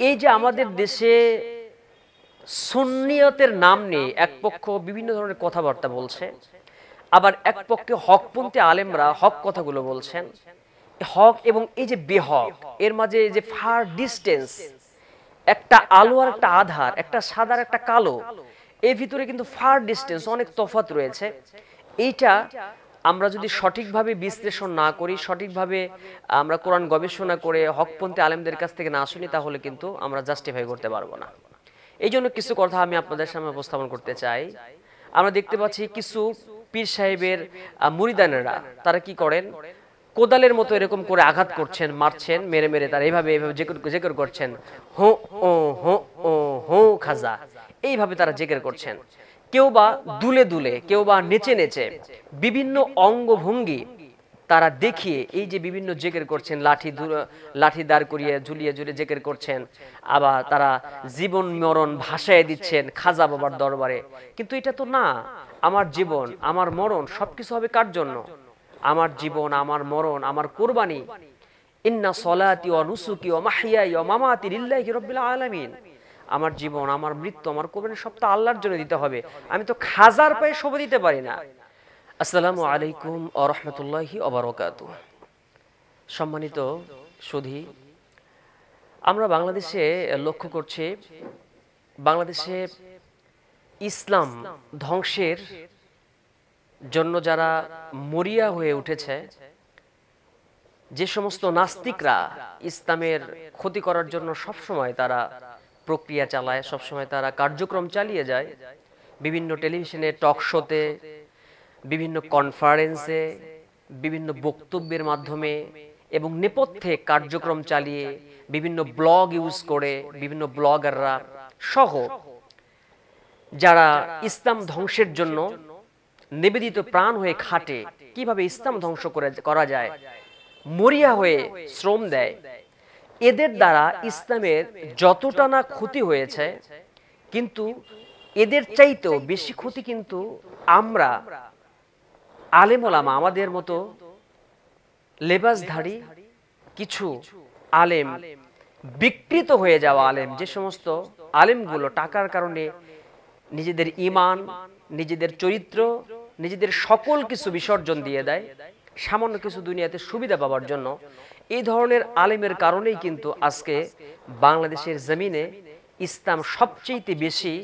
এই যে আমাদের দেশে সুন্নিয়তের নাম নিয়ে এক পক্ষ বিভিন্ন ধরনের কথাবার্তা বলছে, আবার এক পক্ষে হকপন্থী আলেমরা হক কথাগুলো বলছেন। হক এবং এই যে বেহক এর মাঝে যে ফার ডিস্টেন্স, একটা আলো আর একটা আধার, একটা সাদা আর একটা কালো, এর ভিতরে কিন্তু ফার ডিস্টেন্স, অনেক তফাৎ রয়েছে। এইটা আমরা যদি সঠিকভাবে বিশ্লেষণ না করি, সঠিকভাবে আমরা কোরআন গবেষণা করে হকপন্থী আলেমদের কাছ থেকে না শুনি, তাহলে কিন্তু আমরা জাস্টিফাই করতে পারবো না। এই জন্য কিছু কথা আমি আপনাদের সামনে উপস্থাপন করতে চাই। আমরা দেখতে পাচ্ছি কিছু পীর সাহেবের মুরিদানেরা তারা কি করেন, কোদালের মতো এরকম করে আঘাত করছেন, মারছেন, মেরে মেরে তারা এইভাবে এইভাবে জেকের করছেন, হো ও হো ও হো খাজা, এইভাবে তারা জেকের করছেন। কেউ বা দুলে দুলে, কেউ বা নেচে নেচে বিভিন্ন অঙ্গভঙ্গি তারা দেখিয়ে এই যে বিভিন্ন জেকের করছেন, লাঠি দাঁড় করিয়ে ঝুলিয়ে ঝুলিয়ে জেকের করছেন, আবার তারা জীবন মরণ ভাসায় দিচ্ছেন খাজা বাবার দরবারে। কিন্তু এটা তো না, আমার জীবন আমার মরণ সবকিছু হবে কার জন্য? আমার জীবন আমার মরণ আমার কুরবানি, ইন্না সলাতি ওয়া নুসুকি ওয়া মাহইয়াই ওয়া মামাতি লিল্লাহি রাব্বিল আলামিন। আমার জীবন আমার মৃত্যু আমার কুরবানি সব তো আল্লাহর জন্য দিতে হবে, আমি তো খাজার পায়ে শোভা দিতে পারি না। আসসালামু আলাইকুম ওয়া রাহমাতুল্লাহি ওয়া বারাকাতুহু। সম্মানিত সুধী, আমরা বাংলাদেশে লক্ষ্য করছি, বাংলাদেশে ইসলাম ধ্বংসের জন্য যারা মরিয়া হয়ে উঠেছে, যে সমস্ত নাস্তিকরা ইসলামের ক্ষতি করার জন্য সবসময় তারা প্রক্রিয়া চালায়, সবসময় তারা কার্যক্রম চালিয়ে যায়, বিভিন্ন টেলিভিশনে টক শোতে, বিভিন্ন কনফারেন্সে, বিভিন্ন বক্তব্যের মাধ্যমে এবং নেপথ্যে কার্যক্রম চালিয়ে বিভিন্ন ব্লগ ইউজ করে বিভিন্ন ব্লগাররা সহ যারা ইসলাম ধ্বংসের জন্য নিবেদিত প্রাণ হয়ে খাটে, কিভাবে ইসলাম ধ্বংস করা যায় মরিয়া হয়ে শ্রম দেয়, এদের দ্বারা ইসলামের যতটা না ক্ষতি হয়েছে, কিন্তু এদের চাইতেও বেশি ক্ষতি কিন্তু আমরা আলেম ওলামা, আমাদের মতো লেবাসধারী কিছু আলেম, বিকৃত হয়ে যাওয়া আলেম, যে সমস্ত আলেমগুলো টাকার কারণে নিজেদের ঈমান, নিজেদের চরিত্র, নিজেদের সকল কিছু বিসর্জন দিয়ে দেয় সামান্য কিছু দুনিয়াতে সুবিধা পাওয়ার জন্য, এই ধরনের আলেমের কারণেই কিন্তু আজকে বাংলাদেশের জমিনে ইসলাম সবচেয়ে বেশি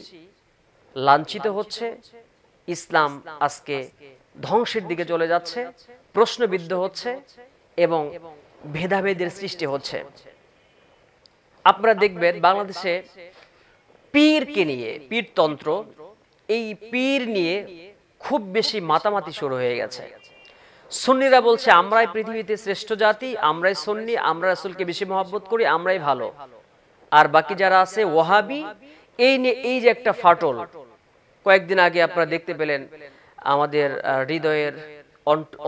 লাঞ্ছিত হচ্ছে। ইসলাম আজকে ধ্বংসের দিকে চলে যাচ্ছে, প্রশ্নবিদ্ধ হচ্ছে এবং ভেদাভেদের সৃষ্টি হচ্ছে। আপনারা দেখবেন বাংলাদেশে পীরকে নিয়ে, পীরতন্ত্র, এই পীর নিয়ে খুব বেশি মাতামাতি শুরু হয়ে গেছে। সুন্নিরা বলছে আমরাই পৃথিবীতে শ্রেষ্ঠ জাতি, আমরাই সুন্নি, আমরা রাসূলকে বেশি মহব্বত করি, আমরাই ভালো। আর বাকি যারা আছে ওয়াহাবি, এই নিয়ে এই যে একটা ফাটল, কয়েকদিন আগে আপনারা দেখতে পেলেন আমাদের হৃদয়ের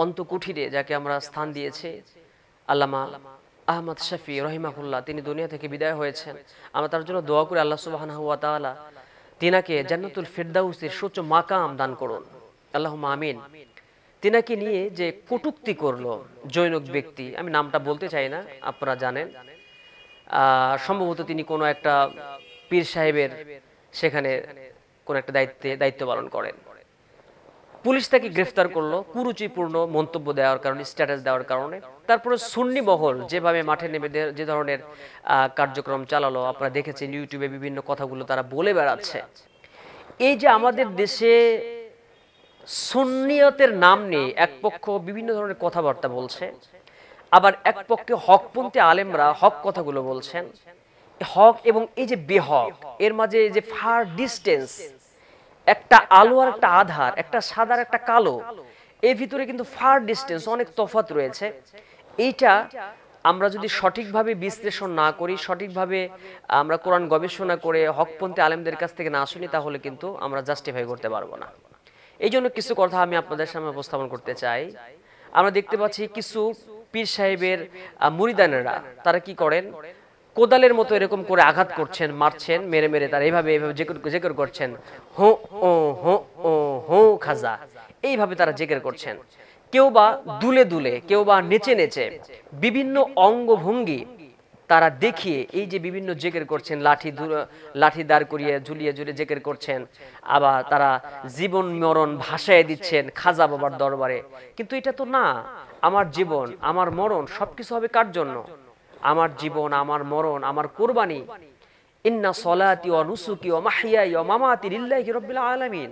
অন্তকুঠিরে যাকে আমরা স্থান দিয়েছি আল্লামা আহমদ শফি রহিমাহুল্লাহ, তিনি দুনিয়া থেকে বিদায় হয়েছেন। আমরা তার জন্য দোয়া করি আল্লাহ সুবহানাহু ওয়া তাআলা তিনাকে জান্নাতুল ফিরদাউসের সুউচ্চ মাকাম দান করুন, আল্লাহুম্মা আমিন। তিনাকে নিয়ে যে কটূক্তি করলো জৈনক ব্যক্তি, আমি নামটা বলতে চাই না, আপনারা জানেন, সম্ভবত তিনি কোনো একটা পীর সাহেবের সেখানে কোন একটা দায়িত্ব পালন করেন। পুলিশ তাকে গ্রেফতার করলো কুরুচিপূর্ণ মন্তব্য দেওয়ার কারণে, স্ট্যাটাস দেওয়ার কারণে। তারপরে সুন্নি মহল যেভাবে মাঠে নেমে যে ধরনের কার্যক্রম চালালো, আপনারা দেখেছেন ইউটিউবে বিভিন্ন কথাগুলো তারা বলে বেড়াচ্ছে। এই যে আমাদের দেশে সুন্নিয়তের নাম নিয়ে এক পক্ষ বিভিন্ন ধরনের কথাবার্তা বলছে, আবার এক পক্ষে হকপন্থী আলেমরা হক কথাগুলো বলছেন। হক এবং এই যে বেহক এর মাঝে যে ফার ডিস্টেন্স, একটা আলো আর একটা আধার, একটা সাদা আর একটা কালো, এর ভিতরে কিন্তু ফার ডিস্টেন্স, অনেক তফাৎ রয়েছে। এইটা আমরা যদি সঠিকভাবে বিশ্লেষণ না করি, সঠিকভাবে আমরা কোরআন গবেষণা করে হকপন্থী আলেমদের কাছ থেকে না শুনি, তাহলে কিন্তু আমরা জাস্টিফাই করতে পারবো না। এই জন্য কিছু কথা আমি আপনাদের সামনে উপস্থাপন করতে চাই। আমরা দেখতে পাচ্ছি কিছু পীর সাহেবের মুরিদানেরা তারা কি করেন, কোদালের মতো এরকম করে আঘাত করছেন, মারছেন, মেরে মেরে তারা এইভাবে এইভাবে জেকের করছেন, হো ও হো ও হো খাজা, এইভাবে তারা জেকের করছেন। কেউ বা দুলে দুলে, কেউ বা নেচে নেচে বিভিন্ন অঙ্গভঙ্গি তারা দেখিয়ে এই যে বিভিন্ন জিকির করছেন, লাঠি দাঁড় করিয়ে ঝুলিয়ে ঝুলিয়ে জিকির করছেন, আবার তারা জীবন মরণ ভাসায় দিচ্ছেন খাজা বাবার দরবারে। কিন্তু এটা তো না, আমার জীবন আমার মরণ সবকিছু হবে কার জন্য? আমার জীবন আমার মরণ আমার কুরবানি, ইন্না সলাতি ওয়া নুসুকি ওয়া মাহইয়াই ওয়া মামাতি লিল্লাহি রাব্বিল আলামিন।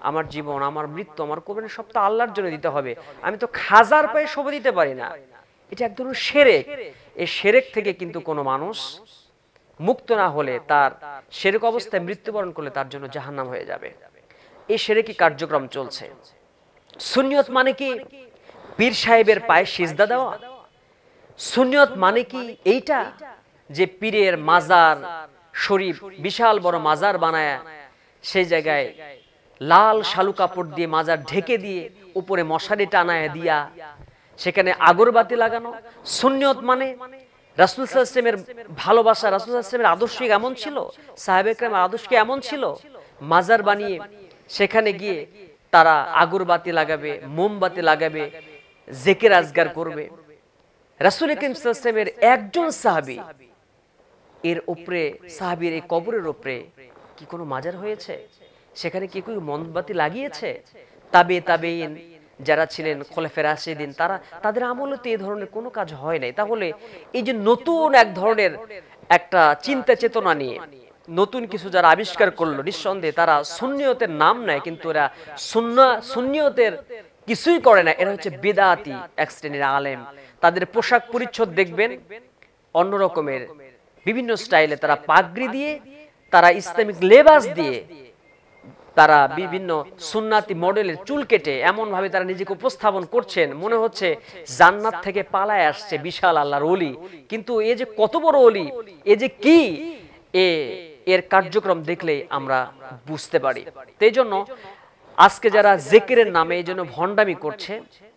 আমার জীবন আমার মৃত্যু আমার কুরবানি সব তো আল্লাহর জন্য দিতে হবে, আমি তো খাজার পায়ে শোভা দিতে পারি না। এটা এক ধরনের শিরক। এই শিরক থেকে কিন্তু কোনো মানুষ মুক্ত না হলে, তার শিরক অবস্থায় মৃত্যুবরণ করলে তার জন্য জাহান্নাম হয়ে যাবে। এই শিরকি কার্যক্রম চলছে। সুন্নিয়ত মানে কি পীর সাহেবের পায়ে সিজদা দেওয়া? সুন্নিয়ত মানে কি এইটা যে পীরের মাজার শরীফ বিশাল বড় মাজার বানায় সেই জায়গায় লাল শালু কাপড় দিয়ে মাজার ঢেকে দিয়ে উপরে মশারি টানায় দিয়া সেখানে আগরবাতি লাগানো? সুন্নিয়ত মানে রাসূল সাল্লাল্লাহু আলাইহি ওয়াসাল্লামের ভালোবাসা, রাসূল সাল্লাল্লাহু আলাইহি ওয়াসাল্লামের আদর্শ এমন ছিল, সাহাবায়ে কেরামের আদর্শ এমন ছিল, মাজার বানিয়ে সেখানে গিয়ে তারা আগরবাতি লাগাবে, মোমবাতি লাগাবে, জিকির আজগার করবে। রাসূল করিম সাল্লাল্লাহু আলাইহি ওয়াসাল্লামের একজন সাহাবী এর উপরে, সাহাবীর এই কবরের উপরে কি কোনো মাজার হয়েছে? সেখানে কি কেউ মোমবাতি লাগিয়েছে? তাবেঈন যারা ছিলেন খোলাফায়ে রাশিদিন, তারা তাদের আমলেতে এই ধরনের কোনো কাজ হয় নাই। তাহলে এই যে নতুন এক ধরনের একটা চিন্তা চেতনা নিয়ে নতুন কিছু যারা আবিষ্কার করলো, নিঃসন্দেহে তারা সুন্নিয়তের নাম নেয়, কিন্তু এরা সুন্নিয়তের কিছুই করে না। এরা হচ্ছে বিদআতি এক শ্রেণীর আলেম। তাদের পোশাক পরিচ্ছদ দেখবেন অন্য রকমের, বিভিন্ন স্টাইলে, তারা পাগড়ি দিয়ে, তারা ইসলামিক লেবাস দিয়ে, তারা বিভিন্ন সুন্নাতি মডেলের চুল কেটে এমন ভাবে তারা নিজেকে উপস্থাপন করছেন, মনে হচ্ছে জান্নাত থেকে পালায় আসছে বিশাল আল্লাহর ওলি। কিন্তু এ যে কত বড় ওলি, এ যে কি, এর কার্যক্রম দেখলে আমরা বুঝতে পারি। এই জন্য আজকে যারা জিকিরের নামে এই জন্য ভণ্ডামি করছে,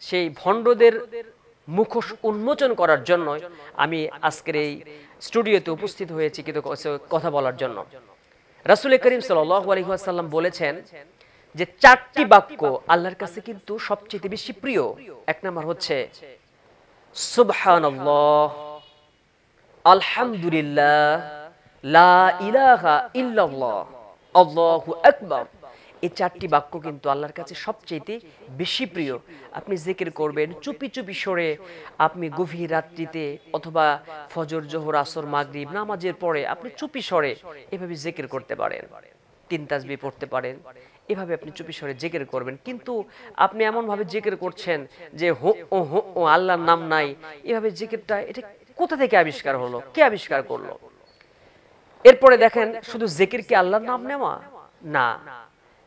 সেই ভণ্ডদের মুখোশ উন্মোচন করার জন্য আমি আজকের এই স্টুডিওতে উপস্থিত হয়েছি কিন্তু কথা বলার জন্য। রাসূল করিম সাল্লাল্লাহু আলাইহি ওয়াসাল্লাম বলেছেন যে 4টি বাক্য আল্লাহর কাছে কিন্তু সবচেয়ে বেশি প্রিয়। এক নাম্বার হচ্ছে সুবহানাল্লাহ, আলহামদুলিল্লাহ, লা ইলাহা ইল্লাল্লাহ, আল্লাহু আকবার। এই 4টি বাক্য কিন্তু আল্লাহর কাছে সবচেয়ে বেশি প্রিয়। আপনি জিকির করবেন চুপি চুপি সরে, আপনি গভীর রাত্রিতে অথবা ফজর, জোহর, আসর, মাগরিব নামাজের পরে আপনি চুপি সরে এভাবে জিকির করতে পারেন, 3 তাসবিহ পড়তে পারেন, এভাবে আপনি চুপি সরে জিকির করবেন। কিন্তু আপনি এমন ভাবে জিকির করছেন যে হো আল্লাহর নাম নাই, এভাবে জিকিরটা এটা কোথা থেকে আবিষ্কার হলো, কে আবিষ্কার করলো? এরপরে দেখেন, শুধু জিকির কি আল্লাহর নাম নেওয়া? না,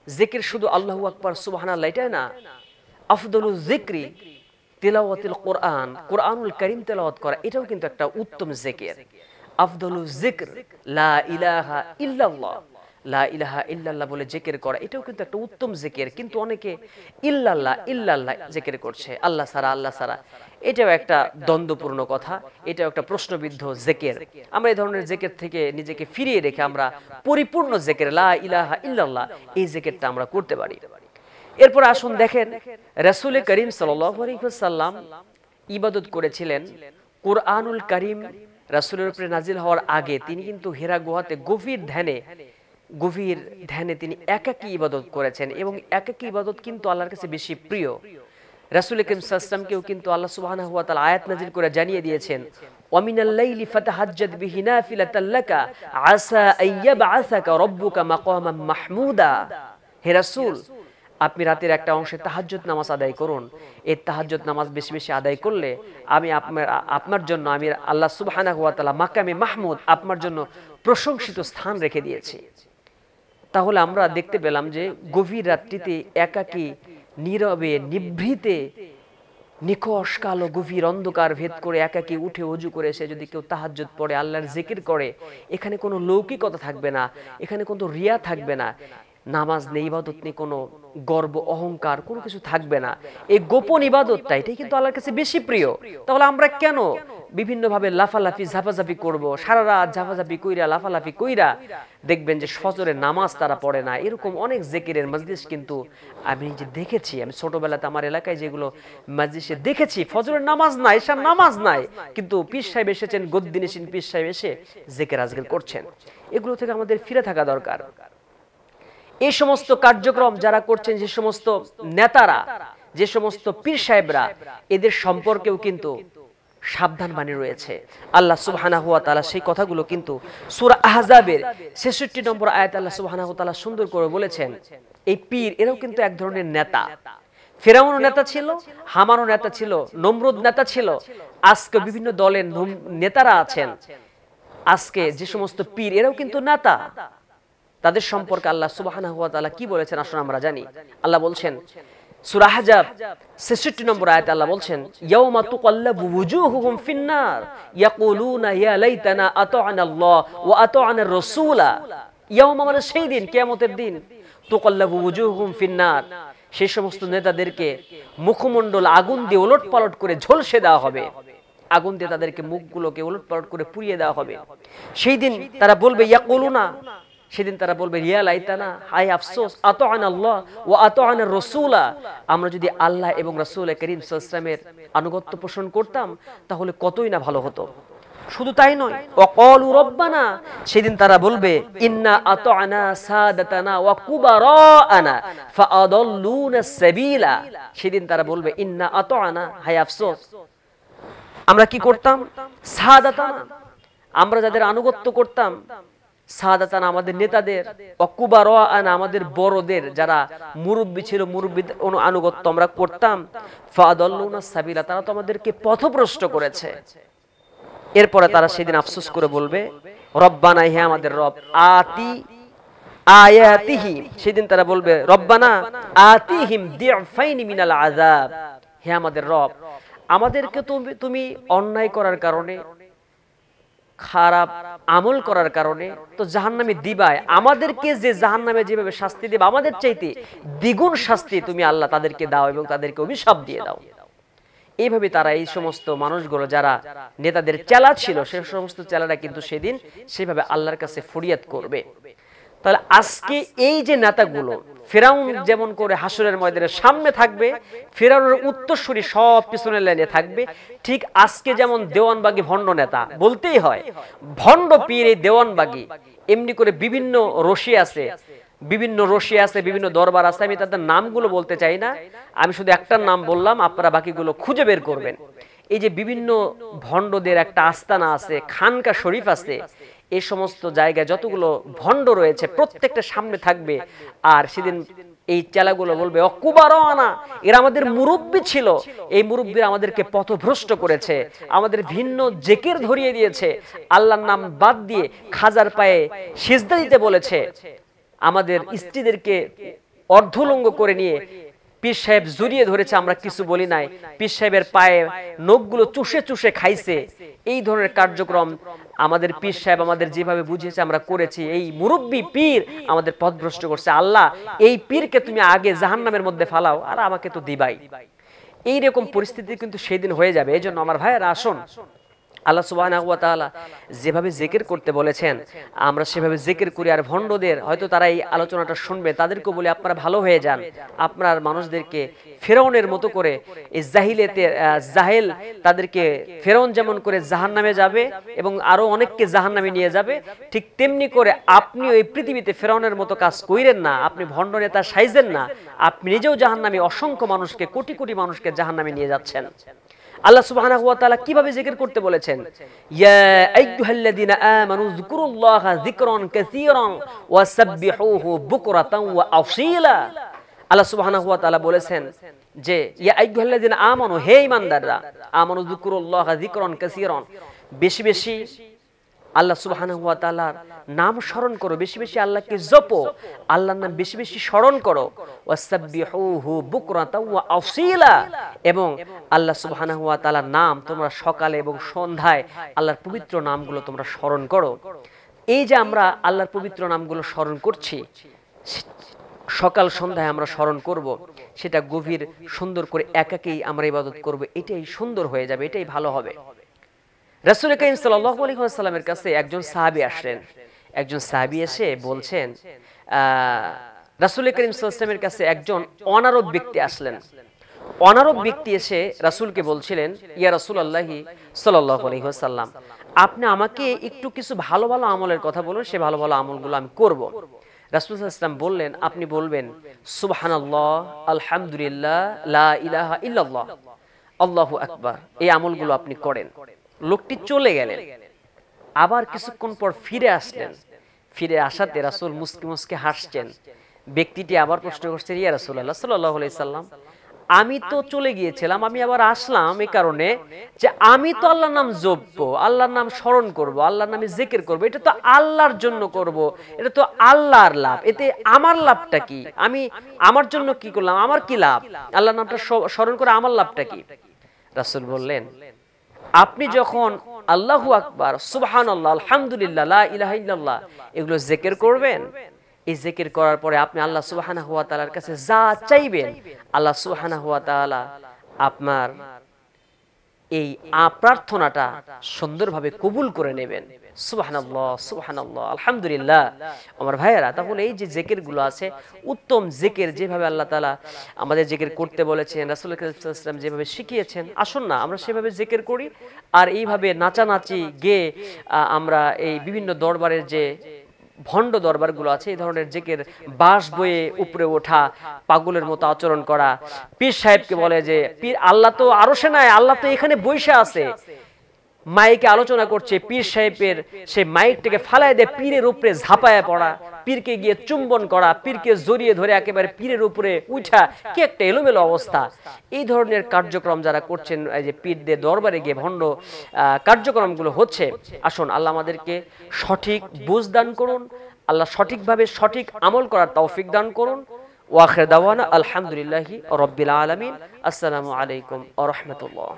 জিকির শুধু আল্লাহু আকবার সুবহানাল্লাহ এটাই না। আফদলুজ যিকরি তিলাওয়াতুল কোরআন, কোরআনুল কারীম তেলাওয়াত করা, এটাও কিন্তু একটা উত্তম জিকির। আফদলুজ যিকর লা ইলাহা ইল্লাল্লাহ, লা ইলাহা ইল্লাল্লাহ বলে জিকির করা, এটাও কিন্তু একটা উত্তম জিকির। কিন্তু অনেকে ইল্লাল্লাহ ইল্লাল্লাহ জিকির করছে, আল্লাহ ছাড়া আল্লাহ ছাড়া। এটাও একটা দ্বন্দ্বপূর্ণ কথা, এটাও একটা প্রশ্নবিদ্ধ জিকির। আমরা এই ধরনের জিকির থেকে নিজেকে ফিরিয়ে রেখে আমরা পরিপূর্ণ জিকির লা ইলাহা ইল্লাল্লাহ এই জিকিরটা আমরা করতে পারি। এরপর আসুন দেখেন, রাসূল করিম সাল্লাল্লাহু আলাইহি ওয়াসাল্লাম ইবাদত করেছিলেন। কোরআনুল কারীম রাসূলের উপরে নাজিল হওয়ার আগে তিনি কিন্তু হিরা গুহাতে গভীর ধ্যানে তিনি একাকী ইবাদত করেছেন, এবং একাকী ইবাদত কিন্তু আল্লাহর কাছে বেশি প্রিয়। রাসূল করিম সাল্লাল্লাহু আলাইহি ওয়াসাল্লামকেও কিন্তু আল্লাহ সুবহানাহু ওয়া তাআলা আয়াত নাজিল করে জানিয়ে দিয়েছেন, ওয়া মিনাল লাইলি ফাতাহাজ্জাদ বিহি নাফিলাতাল লাকা আসা আইয়াবআসাকা রাব্বুকা মাকামান মাহমুদা। হে রাসূল, আপনি রাতের একটা অংশে তাহাজ্জুদ নামাজ আদায় করুন। এই তাহাজ্জুদ নামাজ বেশি বেশি আদায় করলে আমি আপনার জন্য, আমি আল্লাহ সুবহানাহু ওয়া তাআলা মাকামে মাহমুদ, আপনার জন্য প্রশংসিত স্থান রেখে দিয়েছি। তাহলে আমরা দেখতে পেলাম যে গভীর রাত্রিতে একাকী নীরবে নিভৃতে নিকষ কালো গভীর অন্ধকার ভেদ করে একাকী উঠে ওযু করে সে যদি কেউ তাহাজ্জুদ পড়ে, আল্লাহর জিকির করে, এখানে কোনো লৌকিকতা থাকবে না, এখানে কোনো রিয়া থাকবে না, নামাজ নেই, ইবাদত নেই, কোনো গর্ব অহংকার কোনো কিছু থাকবে না। এই গোপন ইবাদতটা এটাই কিন্তু আল্লাহর কাছে বেশি প্রিয়। তাহলে আমরা কেন বিভিন্নভাবে লাফালাফি ঝাপাঝাপি করব, সারা রাত ঝাপাঝাপি কইরা লাফালাফি কইরা দেখবেন যে ফজরের নামাজ তারা পড়ে না। এরকম অনেক জিকিরের মজলিস কিন্তু আমি যে দেখেছি, আমি ছোটবেলাতে আমার এলাকায় যেগুলো মজলিসে দেখেছি, ফজরের নামাজ নাই, এশার নামাজ নাই, কিন্তু পীর সাহেব এসেছেন, গদ্দিনেশিন পীর সাহেব এসে জিকির আজকের করছেন। এগুলো থেকে আমাদের ফিরে থাকা দরকার। এই সমস্ত কার্যক্রম যারা করছেন, যে সমস্ত নেতারা, যে সমস্ত পীর সাহেবরা, এদের সম্পর্কেও কিন্তু সাবধান বাণী রয়েছে। আল্লাহ সুবহানাহু ওয়া তাআলা সেই কথাগুলো কিন্তু সূরা আহজাবের ৬৬ নম্বর আয়াতে আল্লাহ সুবহানাহু ওয়া তাআলা সুন্দর করে বলেছেন, এই পীর এরাও কিন্তু এক ধরনের নেতা। ফেরাউনও নেতা ছিল, হামানও নেতা ছিল, নমরুদ নেতা ছিল, আজকে বিভিন্ন দলের নেতারা আছেন। আজকে যে সমস্ত পীর এরাও কিন্তু নেতা। তাদের সম্পর্কে আল্লাহ সুবহানাহু ওয়া তাআলা কি বলেছেন আসুন আমরা জানি। আল্লাহ বলছেন সূরা আহজাব ৬৬ নম্বর আয়াতে আল্লাহ বলছেন, ইয়াউমা তুকাল্লাবু ওয়ুজুহুহুম ফিন্নার ইয়াকুলুনা ইয়া লাইতানা আতা'না আল্লাহ ওয়া আতা'না রাসূলা। ইয়াউমা মানে সেই দিন, কিয়ামতের দিন, তুকাল্লাবু ওয়ুজুহুহুম ফিন্নার, সেই সমস্ত নেতাদেরকে মুখমণ্ডল আগুন দিয়ে ওলটপালট করে ঝলসে দেওয়া হবে। আগুন দিয়ে তাদেরকে মুখগুলোকে ওলটপালট করে পুড়িয়ে দেওয়া হবে। সেই দিন তারা বলবে, ইয়াকুলুনা, সেদিন তারা বলবে, ইয়া লাইতানা, হায় আফসোস, আতা'না আল্লাহ ওয়া আতা'না রাসূলা, আমরা যদি আল্লাহ এবং রাসূল করিম সাল্লাল্লাহু আলাইহি ওয়াসাল্লামের আনুগত্য পোষণ করতাম তাহলে কতই না ভালো হতো। শুধু তাই নয়, ওয়াকালু রব্বানা, সেদিন তারা বলবে, ইন্না আতা'না সাদাতানা ওয়া কুবারাআনা ফাআদাল্লুনা সাবিলা, সেদিন তারা বলবে, ইন্না আতা'না, হায় আফসোস, আমরা কি করতাম, সাদাতানা, আমরা যাদের আনুগত্য করতাম, সাদাতানা আমাদের নেতাদের, অকুবারাআনা আমাদের বড়দের, যারা মুরব্বি ছিল, মুরব্বিদের আনুগত্য আমরা করতাম, ফাআদাল্লুনা সাবিলা, তারা তো আমাদেরকে পথভ্রষ্ট করেছে। এরপরে তারা সেদিন আফসোস করে বলবে, রব্বানা, হে আমাদের রব, আতি আয়াতিহি, সেদিন তারা বলবে, রব্বানা আতিহিম দি'ফাইনি মিনাল আযাব, হে আমাদের রব, আমাদেরকে তুমি অন্যায় করার কারণে, খারাপ আমল করার কারণে তো জাহান্নামে দিবাই, আমাদেরকে যে জাহান্নামে যেভাবে শাস্তি দিবে আমাদের চাইতে দ্বিগুণ শাস্তি তুমি আল্লাহ তাদেরকে দাও এবং তাদেরকে অভিশাপ দিয়ে দাও। এইভাবে তারা, এই সমস্ত মানুষগুলো যারা নেতাদের চেলা ছিল, সেই সমস্ত চেলারা কিন্তু সেদিন সেভাবে আল্লাহর কাছে ফরিয়াদ করবে। তাহলে আজকে এই যে নেতাগুলো, ফেরাউন যেমন করে হাসরের ময়দানের সামনে থাকবে, ফেরাউনের উত্তরসূরি সব পিছনের লাইনে থাকবে, ঠিক আজকে যেমন দেওয়ানবাগী ভণ্ড নেতা, বলতেই হয় ভণ্ড পীর, এই দেওয়ানবাগী, এমনি করে বিভিন্ন রশি আছে, বিভিন্ন দরবার আছে। আমি তাদের নামগুলো বলতে চাই না, আমি শুধু একটার নাম বললাম, আপনারা বাকিগুলো খুঁজে বের করবেন। এই যে বিভিন্ন ভণ্ডদের একটা আস্তানা আছে, খানকা শরীফ আছে, এই সমস্ত জায়গায় যতগুলো ভণ্ড রয়েছে প্রত্যেকটা সামনে থাকবে। আর সেদিন এই চেলাগুলো বলবে, অকুবারানা, এরা আমাদের মুরব্বি ছিল, এই মুরব্বিরা আমাদেরকে পথভ্রষ্ট করেছে, আমাদের ভিন্ন জিকির ধরিয়ে দিয়েছে, আল্লাহর নাম বাদ দিয়ে খাজার পায়ে সিজদা দিতে বলেছে, আমাদের স্ত্রীদেরকে অর্ধলঙ্গ করে নিয়ে পীর সাহেব জড়িয়ে ধরেছে, আমরা কিছু বলি নাই, পীর সাহেবের পায়ে নখগুলো চুষে চুষে খাইছে। এই ধরনের কার্যক্রম আমাদের পীর সাহেব আমাদের যেভাবে বুঝিয়েছে আমরা করেছি। এই মুরব্বি পীর আমাদের পথভ্রষ্ট করছে। আল্লাহ, এই পীরকে তুমি আগে জাহান্নামের মধ্যে ফালাও, আর আমাকে তো দিবাই। এইরকম পরিস্থিতি কিন্তু সেদিন হয়ে যাবে। এই জন্য আমার ভাইয়েরা, আসুন, আল্লাহ সুবহানাহু ওয়া তাআলা যেভাবে জিকির করতে বলেছেন আমরা সেভাবে জিকির করি। আর ভণ্ডদের, হয়তো তারা এই আলোচনাটা শুনবে, তাদেরকে বলি, আপনারা ভালো হয়ে যান, আপনার মানুষদেরকে ফেরাউনের মতো করে, এই জাহেল তাদেরকে ফেরাউন যেমন করে জাহান্নামে যাবে এবং আরো অনেককে জাহান্নামে নিয়ে যাবে, ঠিক তেমনি করে আপনিও এই পৃথিবীতে ফেরাউনের মতো কাজ কইরেন না, আপনি ভণ্ড নেতা সাইজেন না, আপনি নিজেও জাহান্নামে, অসংখ্য মানুষকে, কোটি কোটি মানুষকে জাহান্নামে নিয়ে যাচ্ছেন। আল্লাহ সুবহানাহু ওয়া তাআলা কিভাবে জিকির করতে বলেছেন, ইয়া আইয়ুহাল্লাযীনা আমানু যিকুরুল্লাহা যিকরান কাসীরান ওয়া সাব্বিহুহু বুকরাতান ওয়া আসীলা। আল্লাহ সুবহানাহু ওয়া তাআলা বলেছেন যে, ইয়া আইয়ুহাল্লাযীনা আমানু, হে ঈমানদাররা, আমানু যিকুরুল্লাহা যিকরান কাসীরান, বেশি বেশি আল্লাহ সুবহানাহু ওয়া তাআলার নাম স্মরণ করো, বেশি বেশি আল্লাহকে জপো, আল্লাহর নাম বেশি বেশি স্মরণ করো, ওয়াসাব্বিহুহু বুকরাতান ওয়া আসীলা, এবং আল্লাহ সুবহানাহু ওয়া তাআলার নাম তোমরা সকালে এবং সন্ধ্যায় আল্লাহর পবিত্র নামগুলো তোমরা স্মরণ করো। এই যে আমরা আল্লাহর পবিত্র নামগুলো স্মরণ করছি, সকাল সন্ধ্যায় আমরা স্মরণ করব, সেটা গভীর সুন্দর করে একাকেই আমরা ইবাদত করব, এটাই সুন্দর হয়ে যাবে, এটাই ভালো হবে। রাসূল করিম সাল্লাল্লাহু আলাইহি ওয়াসাল্লামের কাছে একজন সাহাবী আসলেন। একজন সাহাবী এসে বলছেন, রাসূল করিম সাল্লাল্লাহু আলাইহি ওয়াসাল্লামের কাছে একজন অনারব ব্যক্তি আসলেন। অনারব ব্যক্তি এসে রাসূলকে বলছিলেন, ইয়া রাসূলুল্লাহি সাল্লাল্লাহু আলাইহি ওয়াসাল্লাম, আপনি আমাকে একটু কিছু ভালো ভালো আমলের কথা বলুন, সে ভালো ভালো আমলগুলো আমি করব। রাসূল সাল্লাল্লাহু আলাইহি ওয়াসাল্লাম বললেন, আপনি বলবেন সুবহানাল্লাহ, আলহামদুলিল্লাহ, লা ইলাহা ইল্লাল্লাহ, আল্লাহু আকবার। এই আমলগুলো আপনি করেন। লোকটি চলে গেলেন। আবার কিছুক্ষণ পর ফিরে আসলেন। ফিরে আসাতে রাসূল মুস্কি মুস্কি হাসছেন। ব্যক্তিটি আবার প্রশ্ন করছেন, ইয়া রাসূলুল্লাহ সাল্লাল্লাহু আলাইহি সাল্লাম, আমি তো চলে গিয়েছিলাম, আমি আবার আসলাম এই কারণে যে আমি তো আল্লাহর নাম জপবো, আল্লাহর নাম স্মরণ করব, আল্লাহর নামে জিকির করব, এটা তো আল্লাহর জন্য করব, এটা তো আল্লাহর লাভ, এতে আমার লাভটা কি? আমি আমার জন্য কি করলাম, আমার কি লাভ? আল্লাহর নামটা স্মরণ করে আমার লাভটা কি? রাসূল বললেন, আপনি যখন আল্লাহু আকবার, সুবহানাল্লাহ, আলহামদুলিল্লাহ, লা ইলাহা ইল্লাল্লাহ এগুলো জিকির করবেন, এই জিকির করার পরে আপনি আল্লাহ সুবহানাহু ওয়া তাআলার কাছে যা চাইবেন, আল্লাহ সুবহানাহু ওয়া তাআলা আপনার এই প্রার্থনাটা সুন্দরভাবে কবুল করে নেবেন। সুবহানাল্লাহ, সুবহানাল্লাহ, আলহামদুলিল্লাহ। আমার ভাইয়েরা, তাহলে এই যে জিকিরগুলো আছে, উত্তম জিকির, যেভাবে আল্লাহ তাআলা আমাদের জিকির করতে বলেছেন, রাসূল সাল্লাল্লাহু আলাইহি ওয়াসাল্লাম যেভাবে শিখিয়েছেন, আসুন না আমরা সেভাবে জিকির করি। আর এইভাবে নাচানাচি গেয়ে আমরা এই বিভিন্ন দরবারের যে ভণ্ড দরবারগুলো আছে, এই ধরনের জিকির, বাঁশ বয়ে উপরে ওঠা, পাগলের মতো আচরণ করা, পীর সাহেবকে বলে যে পীর, আল্লাহ তো আরশে নাই, আল্লাহ তো এখানে বসে আছে, মাইকে আলোচনা করছে, পীর সাহেবের সেই মাইকটাকে ফালায় দিয়ে পীরের উপরে ঝাঁপায়া পড়া, পীরকে গিয়ে চুম্বন করা, পীরকে জড়িয়ে ধরে একেবারে পীরের উপরে উঠা, কি একটা এলোমেলো অবস্থা। এই ধরনের কার্যক্রম যারা করছেন, এই যে পীরদের দরবারে গিয়ে ভণ্ড কার্যক্রমগুলো হচ্ছে, আসুন আল্লাহ আমাদেরকে সঠিক বুঝ দান করুন, আল্লাহ সঠিকভাবে সঠিক আমল করার তৌফিক দান করুন। ওয়া আখির দাওয়ানা আলহামদুলিল্লাহি রাব্বিল আলামিন। আসসালামু আলাইকুম ওয়া রাহমাতুল্লাহ।